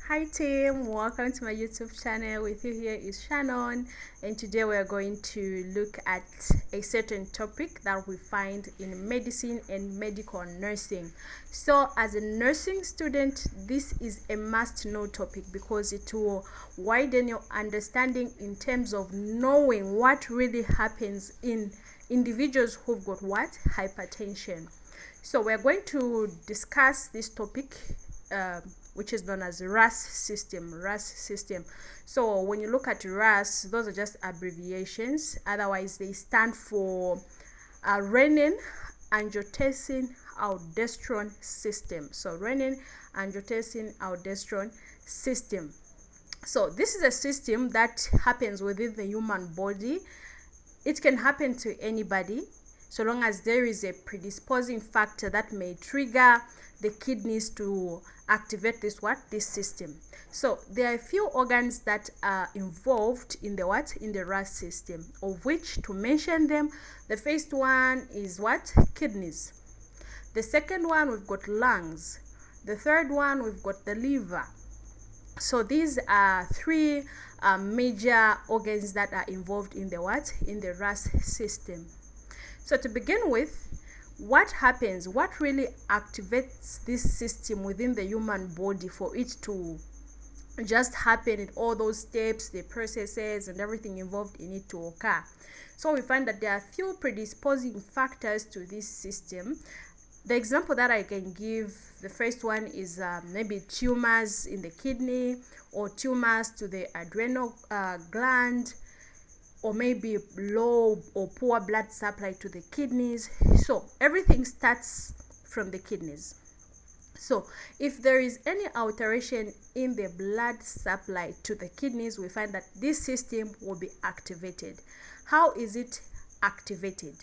Hi team, welcome to my YouTube channel. With you here is Shannon, and today we are going to look at a certain topic that we find in medicine and medical nursing. So as a nursing student, this is a must-know topic because it will widen your understanding in terms of knowing what really happens in individuals who've got what? Hypertension. So we're going to discuss this topic which is known as Raas system. So when you look at Raas, those are just abbreviations. Otherwise, they stand for Renin, Angiotensin, Aldosterone system. So Renin, Angiotensin, Aldosterone system. So this is a system that happens within the human body. It can happen to anybody, so long as there is a predisposing factor that may trigger the kidneys to activate this system. So there are a few organs that are involved in the Raas system, of which, to mention them, the first one is kidneys. The second one, we've got lungs. The third one, we've got the liver. So these are three major organs that are involved in the Raas system. So to begin with, what happens, what really activates this system within the human body for it to just happen in all those steps, the processes and everything involved in it to occur? So we find that there are few predisposing factors to this system. The example that I can give, the first one is maybe tumors in the kidney, or tumors to the adrenal gland, or maybe low or poor blood supply to the kidneys. So everything starts from the kidneys. So if there is any alteration in the blood supply to the kidneys, we find that this system will be activated. How is it activated?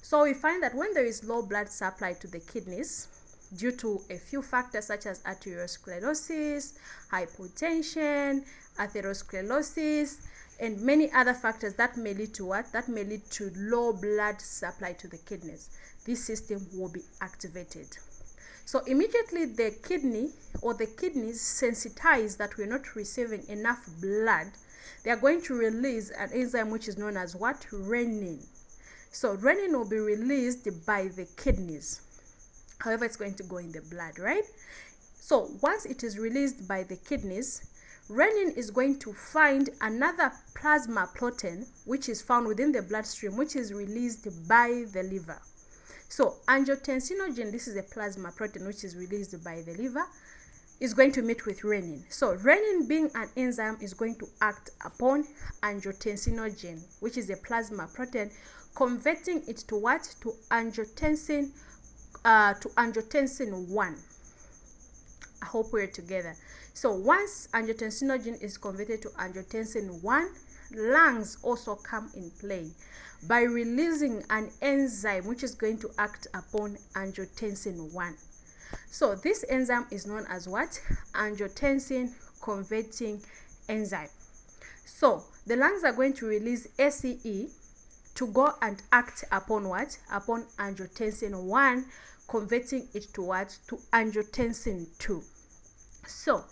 So we find that when there is low blood supply to the kidneys, due to a few factors such as arteriosclerosis, hypertension, atherosclerosis, and many other factors that may lead to That may lead to low blood supply to the kidneys. This system will be activated. So immediately the kidney or the kidneys sensitize that we're not receiving enough blood, they are going to release an enzyme which is known as Renin. So renin will be released by the kidneys. However, it's going to go in the blood, right? So once it is released by the kidneys, renin is going to find another plasma protein which is found within the bloodstream, which is released by the liver. So angiotensinogen, this is a plasma protein which is released by the liver, is going to meet with renin. So renin, being an enzyme, is going to act upon angiotensinogen, which is a plasma protein, converting it to To angiotensin 1. I hope we're together. So once angiotensinogen is converted to angiotensin 1, lungs also come in play by releasing an enzyme which is going to act upon angiotensin 1. So this enzyme is known as angiotensin converting enzyme. So the lungs are going to release ACE to go and act upon upon angiotensin 1, converting it to To angiotensin 2. So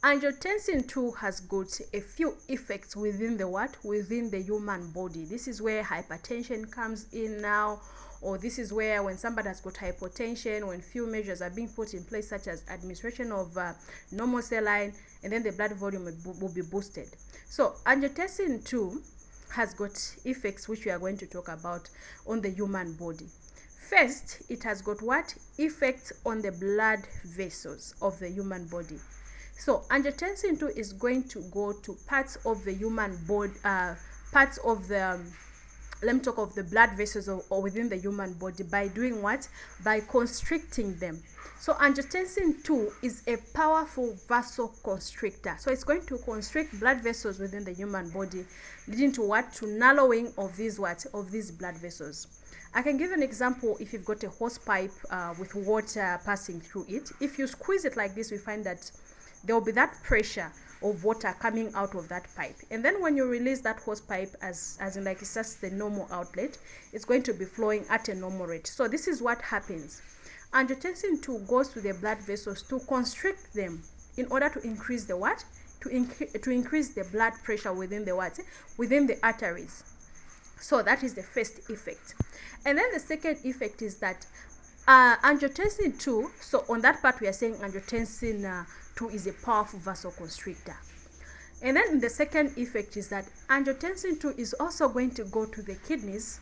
angiotensin 2 has got a few effects within the within the human body. This is where hypertension comes in now, or this is where when somebody has got hypertension, when few measures are being put in place, such as administration of normal saline, and then the blood volume will be boosted. So angiotensin 2 has got effects which we are going to talk about on the human body. First, it has got effects on the blood vessels of the human body. So angiotensin 2 is going to go to parts of the human body, parts of the let me talk of the blood vessels or within the human body, by doing by constricting them. So angiotensin 2 is a powerful vasoconstrictor. So it's going to constrict blood vessels within the human body, leading to to narrowing of these of these blood vessels. I can give an example. If you've got a hose pipe with water passing through it, if you squeeze it like this, we find that there will be that pressure of water coming out of that pipe, and then when you release that hose pipe, as in like it's just the normal outlet, it's going to be flowing at a normal rate. So this is what happens. Angiotensin 2 goes to the blood vessels to constrict them in order to increase the what? To increase the blood pressure within the what? Within the arteries. So that is the first effect. And then the second effect is that angiotensin 2, so on that part we are saying angiotensin 2 is a powerful vasoconstrictor. And then the second effect is that angiotensin 2 is also going to go to the kidneys,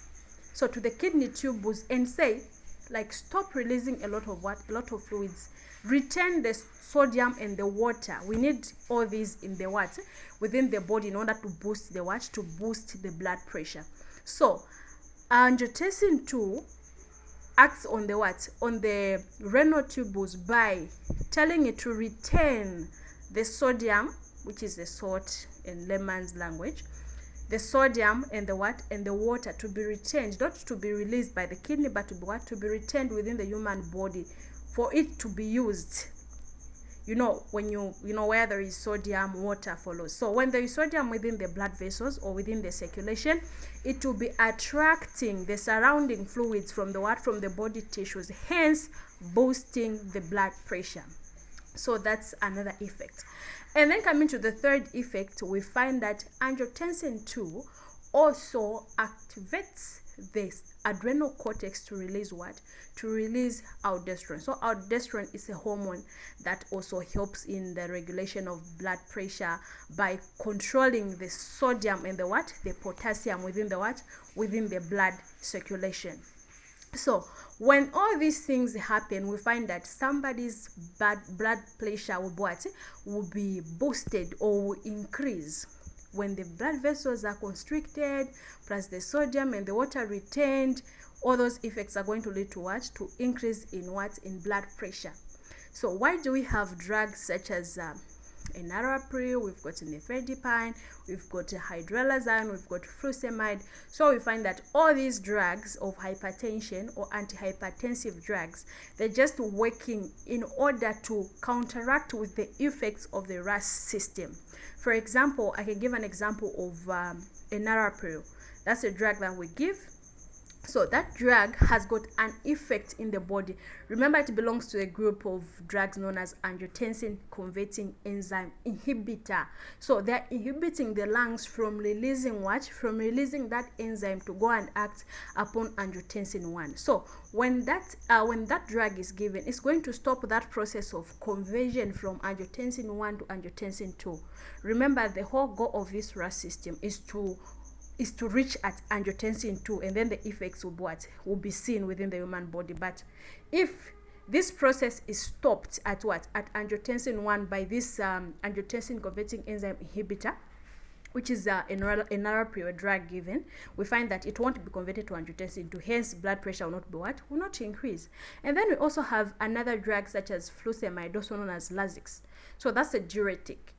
so to the kidney tubules, and say, like, stop releasing a lot of what? A lot of fluids. Retain the sodium and the water. We need all these in the what? Within the body in order to boost the what? To boost the blood pressure. So angiotensin 2 acts on the what? On the renal tubules by telling it to retain the sodium, which is the salt in layman's language, the sodium and the what? And the water to be retained, not to be released by the kidney, but to be what? To be retained within the human body for it to be used. You know, when you know where there is sodium, water follows. So when there is sodium within the blood vessels or within the circulation, it will be attracting the surrounding fluids from the what? From the body tissues, hence boosting the blood pressure. So that's another effect. And then coming to the third effect, we find that angiotensin 2 also activates this adrenal cortex to release what? To release aldosterone. So aldosterone is a hormone that also helps in the regulation of blood pressure by controlling the sodium and the what? The potassium within the what? Within the blood circulation. So when all these things happen, we find that somebody's blood pressure will be boosted or will increase when the blood vessels are constricted, plus the sodium and the water retained. All those effects are going to lead to what? To increase in what? In blood pressure. So why do we have drugs such as enalapril, we've got nifedipine, we've got hydralazine, we've got furosemide? So we find that all these drugs of hypertension or antihypertensive drugs, they're just working in order to counteract with the effects of the Raas system. For example, I can give an example of enalapril. That's a drug that we give. So that drug has got an effect in the body. Remember, it belongs to a group of drugs known as angiotensin converting enzyme inhibitor. So they're inhibiting the lungs from releasing what? From releasing that enzyme to go and act upon angiotensin 1. So when that drug is given, it's going to stop that process of conversion from angiotensin 1 to angiotensin 2. Remember, the whole goal of this Raas system is to reach at angiotensin 2, and then the effects will be seen within the human body. But if this process is stopped at what? At angiotensin 1 by this angiotensin converting enzyme inhibitor, which is enalapril drug given, we find that it won't be converted to angiotensin 2, hence blood pressure will not be what? Will not increase. And then we also have another drug such as furosemide, also known as Lasix. So that's a diuretic.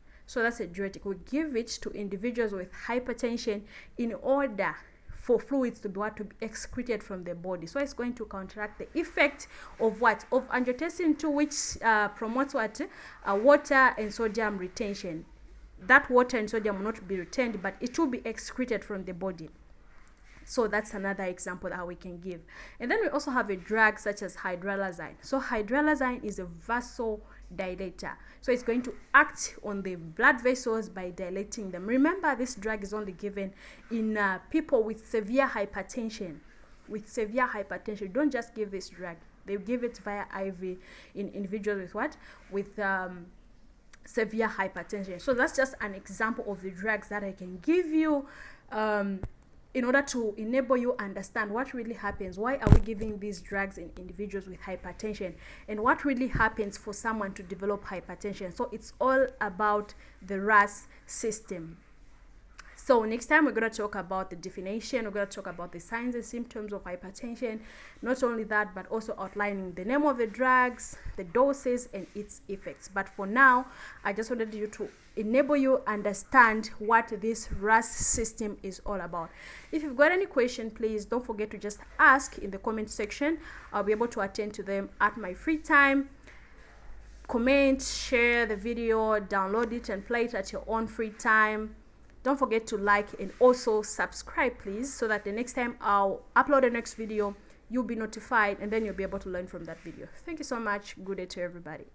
We give it to individuals with hypertension in order for fluids to be excreted from the body. So it's going to counteract the effect of what? Of angiotensin 2, which promotes what? Water and sodium retention. That water and sodium will not be retained, but it will be excreted from the body. So that's another example that we can give. And then we also have a drug such as hydralazine. So hydralazine is a vasodilator. So it's going to act on the blood vessels by dilating them. Remember, this drug is only given in people with severe hypertension. Don't just give this drug. They give it via IV in individuals with what? With severe hypertension. So that's just an example of the drugs that I can give you in order to enable you understand what really happens. Why are we giving these drugs in individuals with hypertension, and what really happens for someone to develop hypertension? So it's all about the Raas system. So next time we're going to talk about the definition, we're going to talk about the signs and symptoms of hypertension. Not only that, but also outlining the name of the drugs, the doses, and its effects. But for now, I just wanted you to enable you understand what this Raas system is all about. If you've got any question, please don't forget to just ask in the comment section. I'll be able to attend to them at my free time. Comment, share the video, download it, and play it at your own free time. Don't forget to like and also subscribe, please, so that the next time I'll upload the next video, you'll be notified, and then you'll be able to learn from that video. Thank you so much. Good day to everybody.